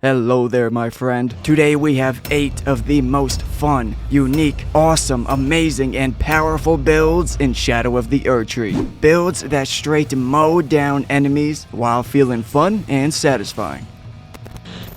Hello there, my friend. Today we have 8 of the most fun, unique, awesome, amazing, and powerful builds in Shadow of the Erdtree. Builds that straight mow down enemies while feeling fun and satisfying.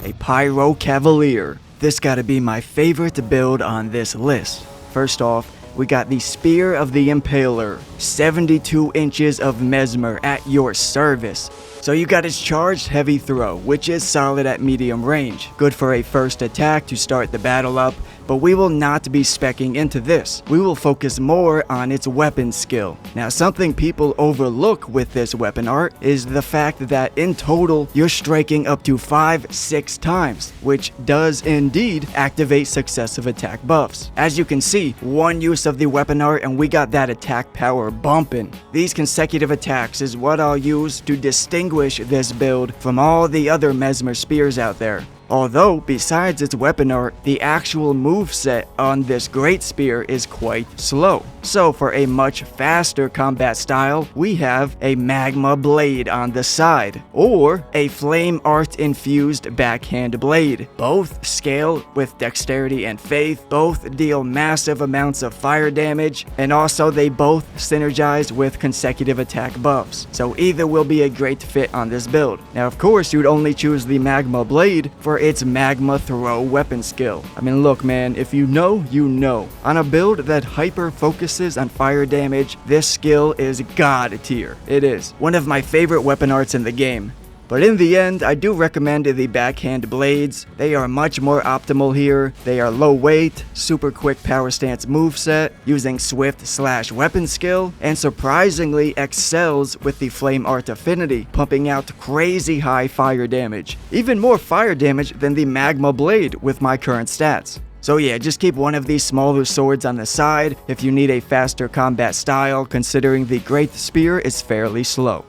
A Pyro Cavalier. This gotta be my favorite build on this list. First off, we got the Spear of the Impaler. 72 inches of Mesmer at your service. So you got his charged heavy throw, which is solid at medium range. Good for a first attack to start the battle up, but we will not be speccing into this. We will focus more on its weapon skill. Now, something people overlook with this weapon art is the fact that in total, you're striking up to 5-6 times, which does indeed activate successive attack buffs. As you can see, one use of the weapon art and we got that attack power bumping. These consecutive attacks is what I'll use to distinguish this build from all the other Mesmer spears out there. Although, besides its weapon art, the actual moveset on this great spear is quite slow. So for a much faster combat style, we have a magma blade on the side, or a flame art infused backhand blade. Both scale with dexterity and faith, both deal massive amounts of fire damage, and also they both synergize with consecutive attack buffs. So either will be a great fit on this build. Now of course you'd only choose the magma blade for its magma throw weapon skill. I mean, look man, if you know, you know. On a build that hyper focuses on fire damage, this skill is god tier. It is one of my favorite weapon arts in the game. But in the end, I do recommend the backhand blades. They are much more optimal here. They are low weight, super quick power stance moveset, using swift / weapon skill, and surprisingly excels with the flame art affinity, pumping out crazy high fire damage. Even more fire damage than the magma blade with my current stats. So yeah, just keep one of these smaller swords on the side if you need a faster combat style, considering the great spear is fairly slow.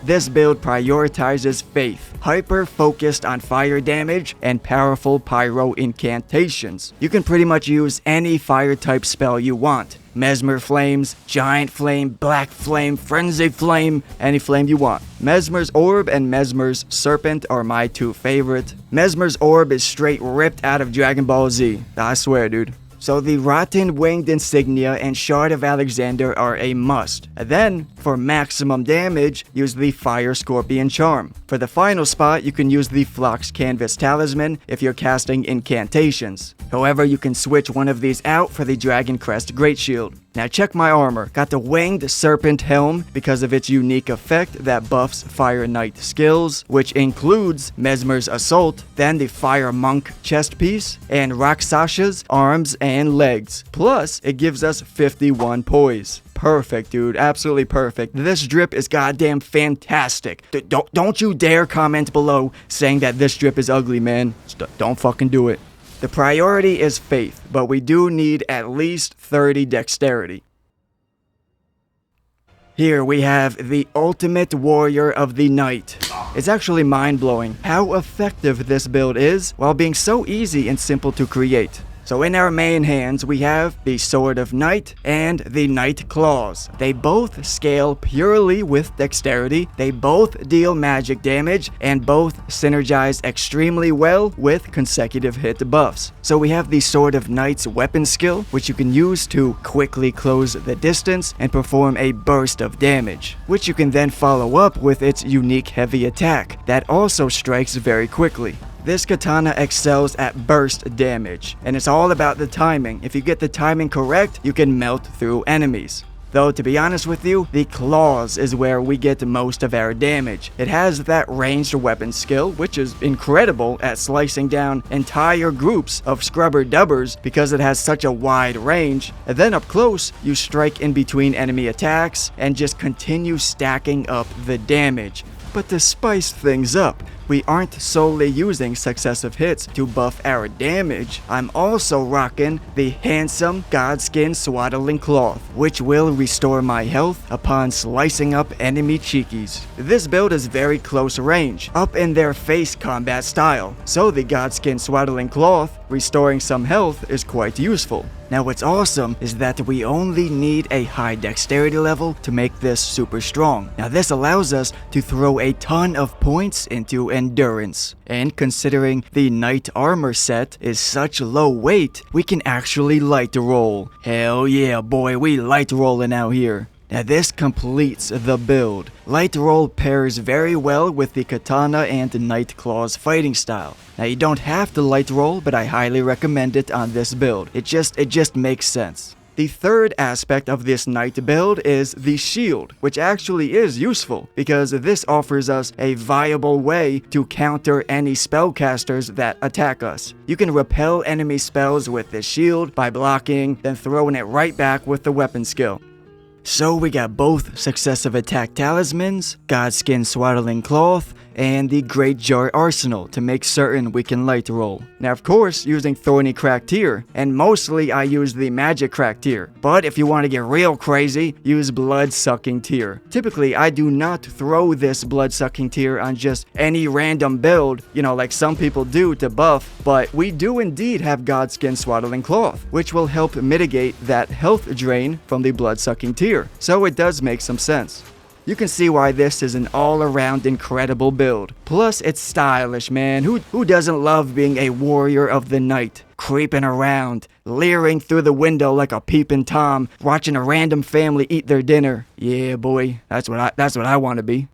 This build prioritizes faith, hyper-focused on fire damage, and powerful pyro incantations. You can pretty much use any fire-type spell you want. Mesmer Flames, Giant Flame, Black Flame, Frenzy Flame, any flame you want. Mesmer's Orb and Mesmer's Serpent are my 2 favorite. Mesmer's Orb is straight ripped out of Dragon Ball Z. I swear, dude. So the Rotten Winged Insignia and Shard of Alexander are a must. Then, for maximum damage, use the Fire Scorpion Charm. For the final spot, you can use the Phlox Canvas Talisman if you're casting incantations. However, you can switch one of these out for the Dragon Crest Great Shield. Now check my armor. Got the Winged Serpent Helm because of its unique effect that buffs Fire Knight skills, which includes Mesmer's Assault, then the Fire Monk chest piece, and Rakshas's arms and legs. Plus, it gives us 51 poise. Perfect, dude. Absolutely perfect. This drip is goddamn fantastic. Don't you dare comment below saying that this drip is ugly, man. Don't fucking do it. The priority is faith, but we do need at least 30 dexterity. Here we have the Ultimate Warrior of the Night. It's actually mind-blowing how effective this build is while being so easy and simple to create. So in our main hands, we have the Sword of Night and the Night Claws. They both scale purely with dexterity, they both deal magic damage, and both synergize extremely well with consecutive hit buffs. So we have the Sword of Night's weapon skill, which you can use to quickly close the distance and perform a burst of damage, which you can then follow up with its unique heavy attack that also strikes very quickly. This katana excels at burst damage, and it's all about the timing. If you get the timing correct, you can melt through enemies. Though, to be honest with you, the claws is where we get most of our damage. It has that ranged weapon skill, which is incredible at slicing down entire groups of scrubber-dubbers because it has such a wide range. And then up close, you strike in between enemy attacks and just continue stacking up the damage. But to spice things up, we aren't solely using successive hits to buff our damage. I'm also rocking the handsome Godskin Swaddling Cloth, which will restore my health upon slicing up enemy cheekies. This build is very close range, up in their face combat style, so the Godskin Swaddling Cloth restoring some health is quite useful. Now what's awesome is that we only need a high dexterity level to make this super strong. Now this allows us to throw a ton of points into endurance. And considering the knight armor set is such low weight, we can actually light roll. Hell yeah, boy, we light rolling out here. Now this completes the build. Light roll pairs very well with the katana and knight claws fighting style. Now you don't have to light roll, but I highly recommend it on this build. It just makes sense. The third aspect of this knight build is the shield, which actually is useful because this offers us a viable way to counter any spellcasters that attack us. You can repel enemy spells with this shield by blocking, then throwing it right back with the weapon skill. So we got both successive attack talismans, Godskin swaddling cloth, and the Great Jar arsenal to make certain we can light roll. Now of course using Thorny Crack tier, and mostly I use the Magic Crack tier, but if you want to get real crazy, use Blood Sucking tier. Typically I do not throw this Blood Sucking tier on just any random build, you know, like some people do to buff, but we do indeed have Godskin swaddling cloth, which will help mitigate that health drain from the Blood Sucking tier, so it does make some sense. You can see why this is an all-around incredible build. Plus, it's stylish, man. Who doesn't love being a warrior of the night? Creeping around, leering through the window like a peeping Tom, watching a random family eat their dinner. Yeah, boy, that's what I want to be.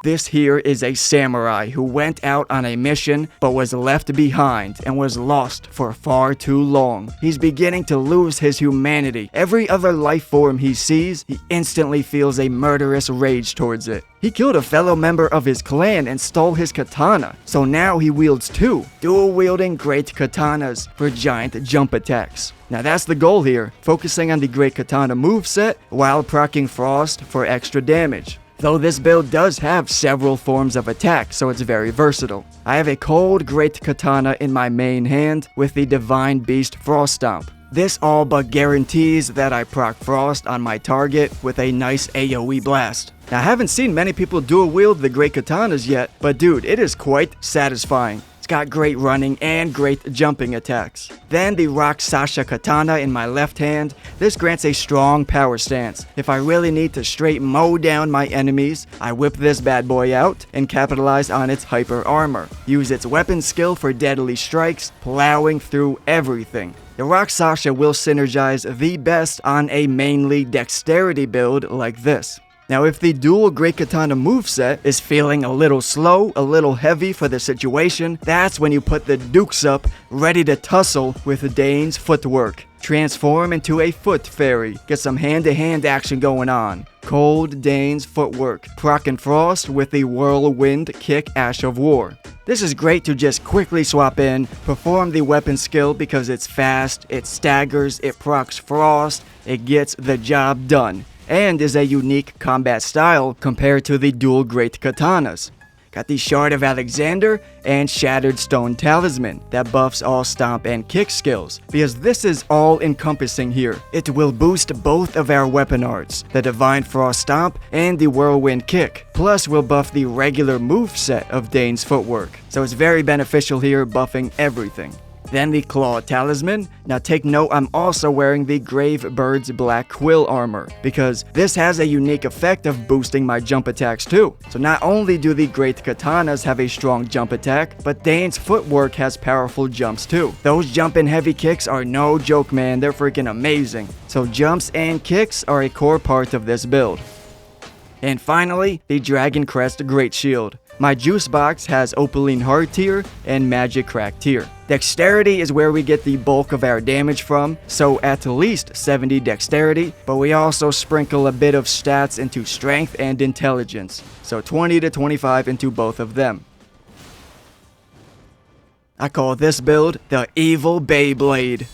This here is a samurai who went out on a mission but was left behind and was lost for far too long. He's beginning to lose his humanity. Every other life form he sees, he instantly feels a murderous rage towards it. He killed a fellow member of his clan and stole his katana, so now he wields two dual-wielding great katanas for giant jump attacks. Now that's the goal here, focusing on the great katana moveset while proccing frost for extra damage. Though this build does have several forms of attack, so it's very versatile. I have a cold great katana in my main hand with the divine beast frost stomp. This all but guarantees that I proc frost on my target with a nice AoE blast. Now I haven't seen many people dual wield the great katanas yet, but dude, it is quite satisfying. Got great running and great jumping attacks. Then the Rock Sasha Katana in my left hand. This grants a strong power stance. If I really need to straight mow down my enemies, I whip this bad boy out and capitalize on its hyper armor. Use its weapon skill for deadly strikes, plowing through everything. The Rock Sasha will synergize the best on a mainly dexterity build like this. Now if the dual Great Katana moveset is feeling a little slow, a little heavy for the situation, that's when you put the dukes up, ready to tussle with Dane's footwork. Transform into a foot fairy, get some hand-to-hand action going on. Cold Dane's footwork, proccing frost with the whirlwind kick Ash of War. This is great to just quickly swap in, perform the weapon skill because it's fast, it staggers, it procs frost, it gets the job done. And is a unique combat style compared to the dual great katanas. Got the Shard of Alexander and Shattered Stone Talisman that buffs all stomp and kick skills, because this is all encompassing here. It will boost both of our weapon arts, the Divine Frost Stomp and the Whirlwind Kick, plus will buff the regular moveset of Dane's footwork, so it's very beneficial here, buffing everything. Then the Claw Talisman. Now take note, I'm also wearing the Grave Bird's Black Quill armor, because this has a unique effect of boosting my jump attacks too. So not only do the Great Katanas have a strong jump attack, but Dane's footwork has powerful jumps too. Those jumping heavy kicks are no joke, man, they're freaking amazing. So jumps and kicks are a core part of this build. And finally, the Dragon Crest Great Shield. My juice box has Opaline Heart tier and Magic Crack tier. Dexterity is where we get the bulk of our damage from, so at least 70 dexterity, but we also sprinkle a bit of stats into strength and intelligence, so 20 to 25 into both of them. I call this build the Evil Beyblade.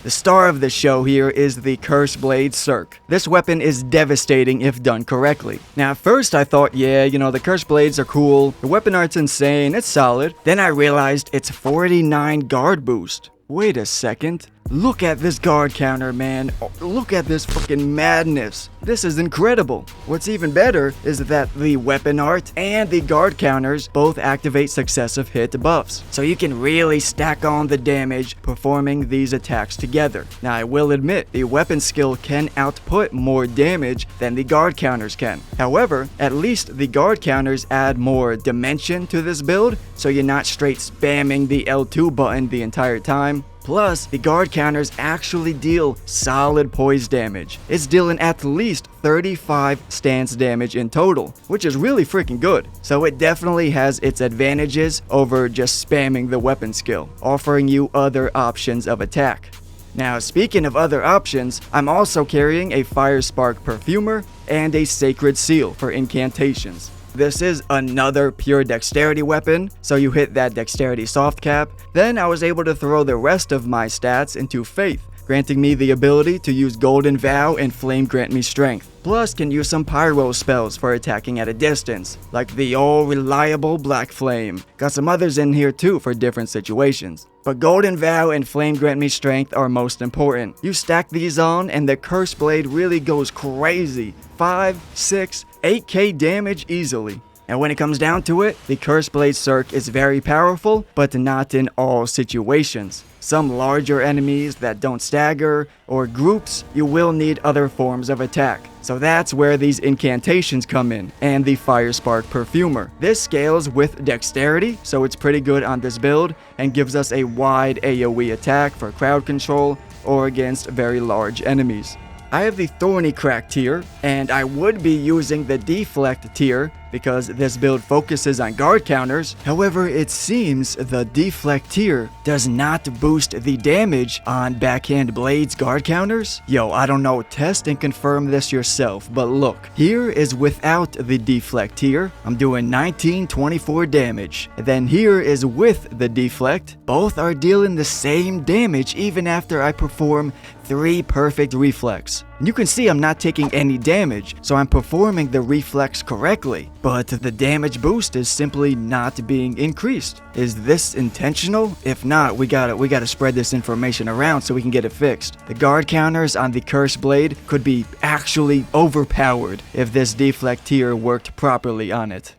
The star of the show here is the Curse Blade Cirque. This weapon is devastating if done correctly. Now at first I thought, yeah, you know, the Curse Blades are cool, the weapon art's insane, it's solid. Then I realized it's 49 guard boost. Wait a second. Look at this guard counter, man. Oh, look at this fucking madness. This is incredible. What's even better is that the weapon art and the guard counters both activate successive hit buffs. So you can really stack on the damage performing these attacks together. Now I will admit, the weapon skill can output more damage than the guard counters can. However, at least the guard counters add more dimension to this build, so you're not straight spamming the L2 button the entire time. Plus, the guard counters actually deal solid poise damage. It's dealing at least 35 stance damage in total, which is really freaking good. So it definitely has its advantages over just spamming the weapon skill, offering you other options of attack. Now, speaking of other options, I'm also carrying a Fire Spark Perfumer and a Sacred Seal for incantations. This is another pure dexterity weapon, so you hit that dexterity soft cap. Then I was able to throw the rest of my stats into Faith, granting me the ability to use Golden Vow and Flame grant me strength. Plus can use some Pyro spells for attacking at a distance, like the all-reliable Black Flame. Got some others in here too for different situations. But Golden Vow and Flame grant me strength are most important. You stack these on and the Curse Blade really goes crazy. 5, 6, 8k damage easily. And when it comes down to it, the Curse Blade Circ is very powerful, but not in all situations. Some larger enemies that don't stagger, or groups, you will need other forms of attack. So that's where these incantations come in, and the Fire Spark Perfumer. This scales with dexterity, so it's pretty good on this build, and gives us a wide AoE attack for crowd control, or against very large enemies. I have the Thorny Crack tier, and I would be using the Deflect tier because this build focuses on guard counters. However, it seems the Deflect tier does not boost the damage on Backhand Blade's guard counters. Yo, I don't know, test and confirm this yourself, but look, here is without the Deflect tier. I'm doing 1924 damage. Then here is with the Deflect. Both are dealing the same damage even after I perform 3 perfect reflex. You can see I'm not taking any damage, so I'm performing the reflex correctly, but the damage boost is simply not being increased. Is this intentional? If not, we gotta spread this information around so we can get it fixed. The guard counters on the Curse Blade could be actually overpowered if this Deflect tier worked properly on it.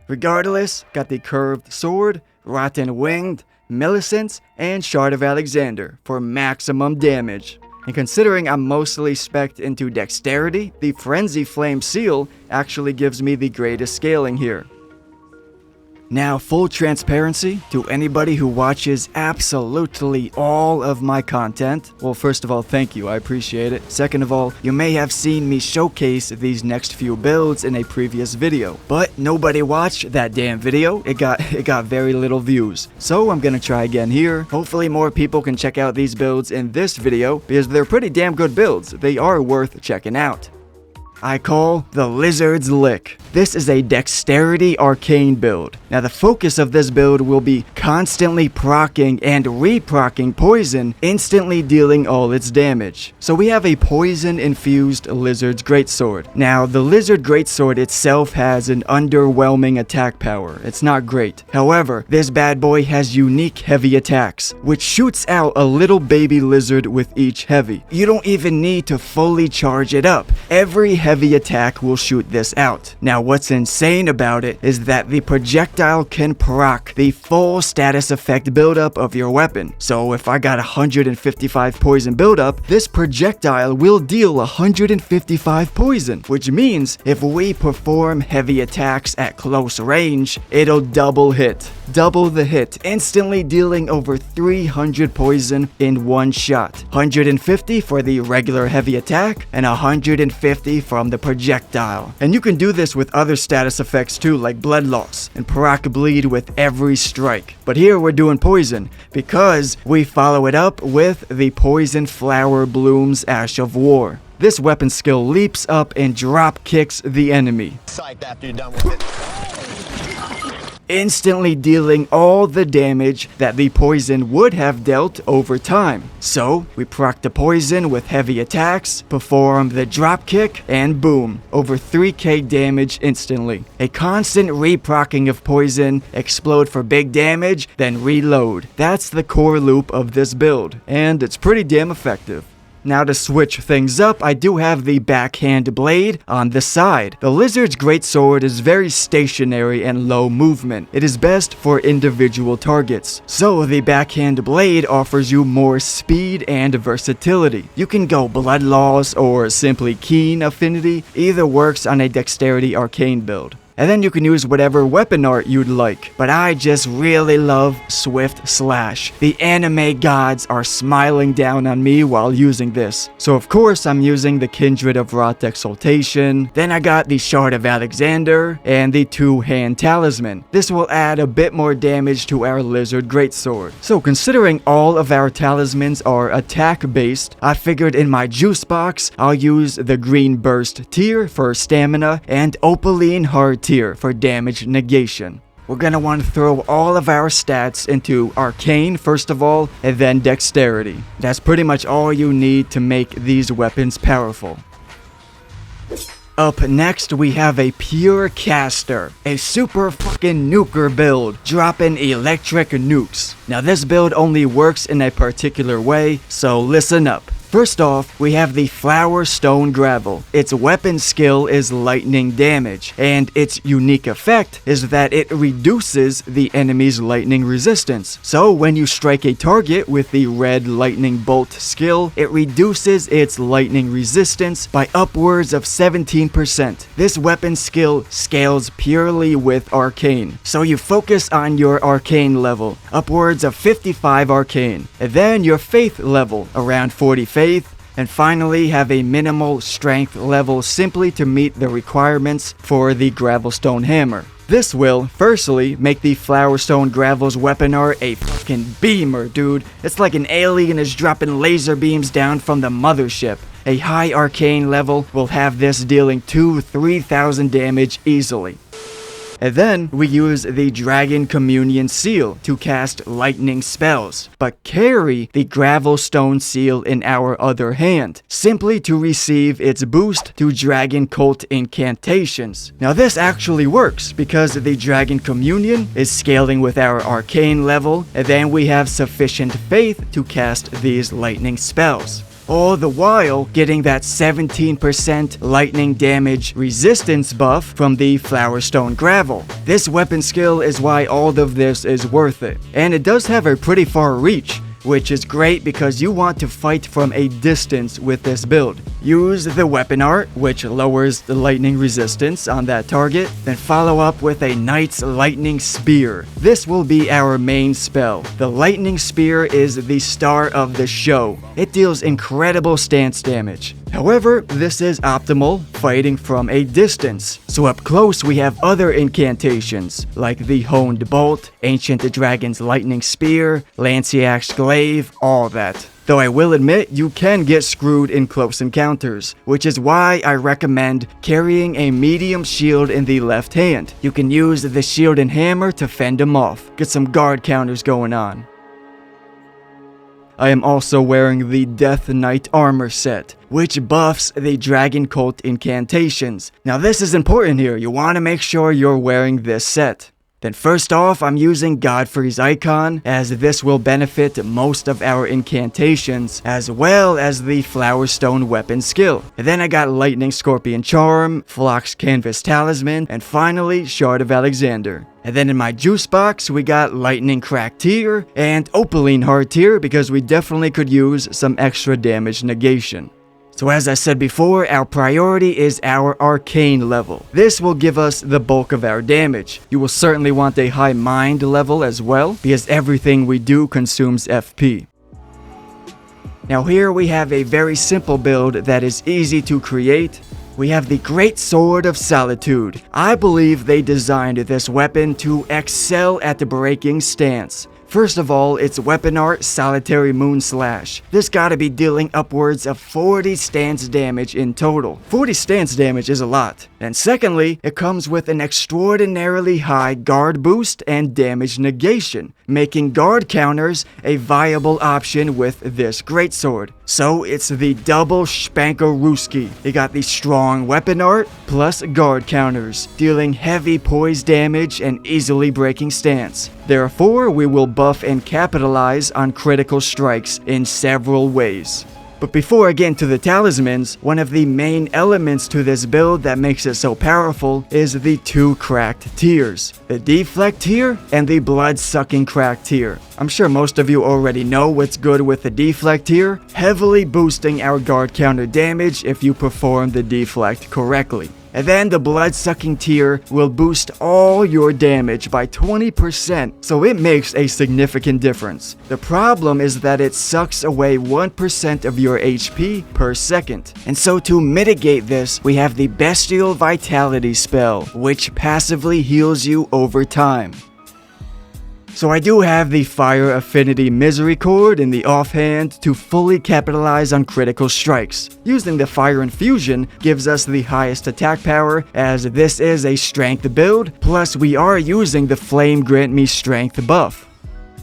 Regardless, got the Curved Sword, Rotten Winged, Millicent, and Shard of Alexander for maximum damage. And considering I'm mostly spec'd into dexterity, the Frenzy Flame Seal actually gives me the greatest scaling here. Now, full transparency to anybody who watches absolutely all of my content. Well, first of all, thank you, I appreciate it. Second of all, you may have seen me showcase these next few builds in a previous video, but nobody watched that damn video. It got very little views. So I'm gonna try again here. Hopefully more people can check out these builds in this video because they're pretty damn good builds. They are worth checking out. I call the Lizard's Lick. This is a dexterity arcane build. Now the focus of this build will be constantly proccing and re-proccing poison, instantly dealing all its damage. So we have a poison infused Lizard's Greatsword. Now the Lizard Greatsword itself has an underwhelming attack power. It's not great. However, this bad boy has unique heavy attacks, which shoots out a little baby lizard with each heavy. You don't even need to fully charge it up. Every heavy attack will shoot this out. Now what's insane about it is that the projectile can proc the full status effect buildup of your weapon. So if I got 155 poison buildup, this projectile will deal 155 poison, which means if we perform heavy attacks at close range, it'll double hit. Double the hit, instantly dealing over 300 poison in one shot. 150 for the regular heavy attack, and 150 from the projectile. And you can do this with other status effects too, like blood loss and proc bleed with every strike. But here we're doing poison because we follow it up with the Poison Flower Bloom's Ash of War. This weapon skill leaps up and drop kicks the enemy. Psyched after you're done with it. instantly dealing all the damage that the poison would have dealt over time. So, we proc the poison with heavy attacks, perform the drop kick, and boom, over 3k damage instantly. A constant reprocking of poison, explode for big damage, then reload. That's the core loop of this build, and it's pretty damn effective. Now to switch things up, I do have the backhand blade on the side. The lizard's greatsword is very stationary and low movement. It is best for individual targets. So the backhand blade offers you more speed and versatility. You can go blood loss or simply keen affinity. Either works on a dexterity arcane build. And then you can use whatever weapon art you'd like. But I just really love Swift Slash. The anime gods are smiling down on me while using this. So of course I'm using the Kindred of Rot Exaltation. Then I got the Shard of Alexander and the Two-Hand Talisman. This will add a bit more damage to our Lizard Greatsword. So considering all of our talismans are attack based, I figured in my juice box I'll use the Green Burst tier for stamina and Opaline Hard tier for damage negation. We're gonna want to throw all of our stats into Arcane first of all, and then Dexterity. That's pretty much all you need to make these weapons powerful. Up next, we have a Pure Caster, a super fucking nuker build, dropping electric nukes. Now this build only works in a particular way, so listen up. First off, we have the Flower Stone Gravel. Its weapon skill is lightning damage, and its unique effect is that it reduces the enemy's lightning resistance. So when you strike a target with the red lightning bolt skill, it reduces its lightning resistance by upwards of 17%. This weapon skill scales purely with Arcane, so you focus on your Arcane level, upwards of 55 Arcane, and then your Faith level, around 40 Faith, and finally have a minimal strength level simply to meet the requirements for the Gravelstone Hammer. This will, firstly, make the Flowerstone Gravel's weapon art a fucking beamer, dude. It's like an alien is dropping laser beams down from the mothership. A high Arcane level will have this dealing 2,000-3,000 damage easily. And then we use the Dragon Communion Seal to cast lightning spells, but carry the Gravelstone Seal in our other hand, simply to receive its boost to Dragon Cult incantations. Now this actually works, because the Dragon Communion is scaling with our Arcane level, and then we have sufficient faith to cast these lightning spells. All the while getting that 17% lightning damage resistance buff from the Flowerstone Gravel. This weapon skill is why all of this is worth it. And it does have a pretty far reach, which is great because you want to fight from a distance with this build. Use the weapon art, which lowers the lightning resistance on that target, then follow up with a Knight's Lightning Spear. This will be our main spell. The Lightning Spear is the star of the show. It deals incredible stance damage. However, this is optimal fighting from a distance. So up close we have other incantations, like the Honed Bolt, Ancient Dragon's Lightning Spear, Lanciac's Glaive, all that. Though I will admit, you can get screwed in close encounters, which is why I recommend carrying a medium shield in the left hand. You can use the shield and hammer to fend them off, get some guard counters going on. I am also wearing the Death Knight armor set, which buffs the Dragon Cult incantations. Now this is important here, you want to make sure you're wearing this set. Then first off, I'm using Godfrey's icon, as this will benefit most of our incantations, as well as the Flowerstone weapon skill. And then I got Lightning Scorpion Charm, Phlox Canvas Talisman, and finally Shard of Alexander. And then in my juice box, we got Lightning Crack tier and Opaline Heart tier because we definitely could use some extra damage negation. So as I said before, our priority is our Arcane level. This will give us the bulk of our damage. You will certainly want a high Mind level as well, because everything we do consumes FP. Now here we have a very simple build that is easy to create. We have the Great Sword of Solitude. I believe they designed this weapon to excel at the breaking stance. First of all, it's weapon art Solitary Moon Slash. This gotta be dealing upwards of 40 stance damage in total. 40 stance damage is a lot. And secondly, it comes with an extraordinarily high guard boost and damage negation, making guard counters a viable option with this greatsword. So it's the double Spankarooski. You got the strong weapon art plus guard counters, dealing heavy poise damage and easily breaking stance. Therefore, we will buff and capitalize on critical strikes in several ways. But before I get into the talismans, one of the main elements to this build that makes it so powerful is the two cracked tiers. The deflect tier and the blood-sucking cracked tier. I'm sure most of you already know what's good with the deflect tier, heavily boosting our guard counter damage if you perform the deflect correctly. And then the blood-sucking tier will boost all your damage by 20%, so it makes a significant difference. The problem is that it sucks away 1% of your HP per second. And so to mitigate this, we have the Bestial Vitality spell, which passively heals you over time. So I do have the Fire Affinity Misericord in the offhand to fully capitalize on critical strikes. Using the Fire Infusion gives us the highest attack power, as this is a strength build, plus we are using the Flame Grant Me Strength buff.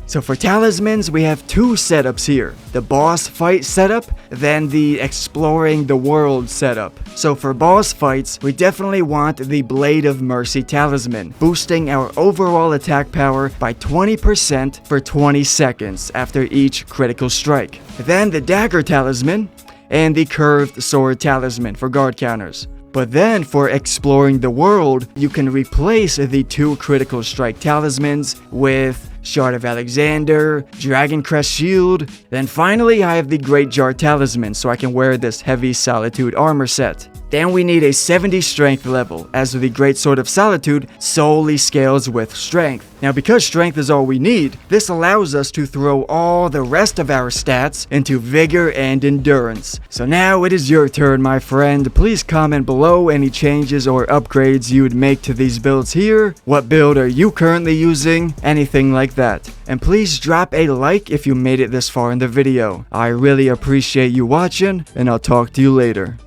So for talismans, we have two setups here. The boss fight setup, then the exploring the world setup. So for boss fights, we definitely want the Blade of Mercy talisman, boosting our overall attack power by 20% for 20 seconds after each critical strike. Then the Dagger talisman, and the Curved Sword talisman for guard counters. But then for exploring the world, you can replace the two critical strike talismans with Shard of Alexander, Dragon Crest Shield. Then finally I have the Great Jar talisman so I can wear this heavy Solitude armor set. Then we need a 70 strength level, as the Great Sword of Solitude solely scales with strength. Now because strength is all we need, this allows us to throw all the rest of our stats into vigor and endurance. So now it is your turn, my friend. Please comment below any changes or upgrades you would make to these builds here. What build are you currently using? Anything like that. And please drop a like if you made it this far in the video. I really appreciate you watching, and I'll talk to you later.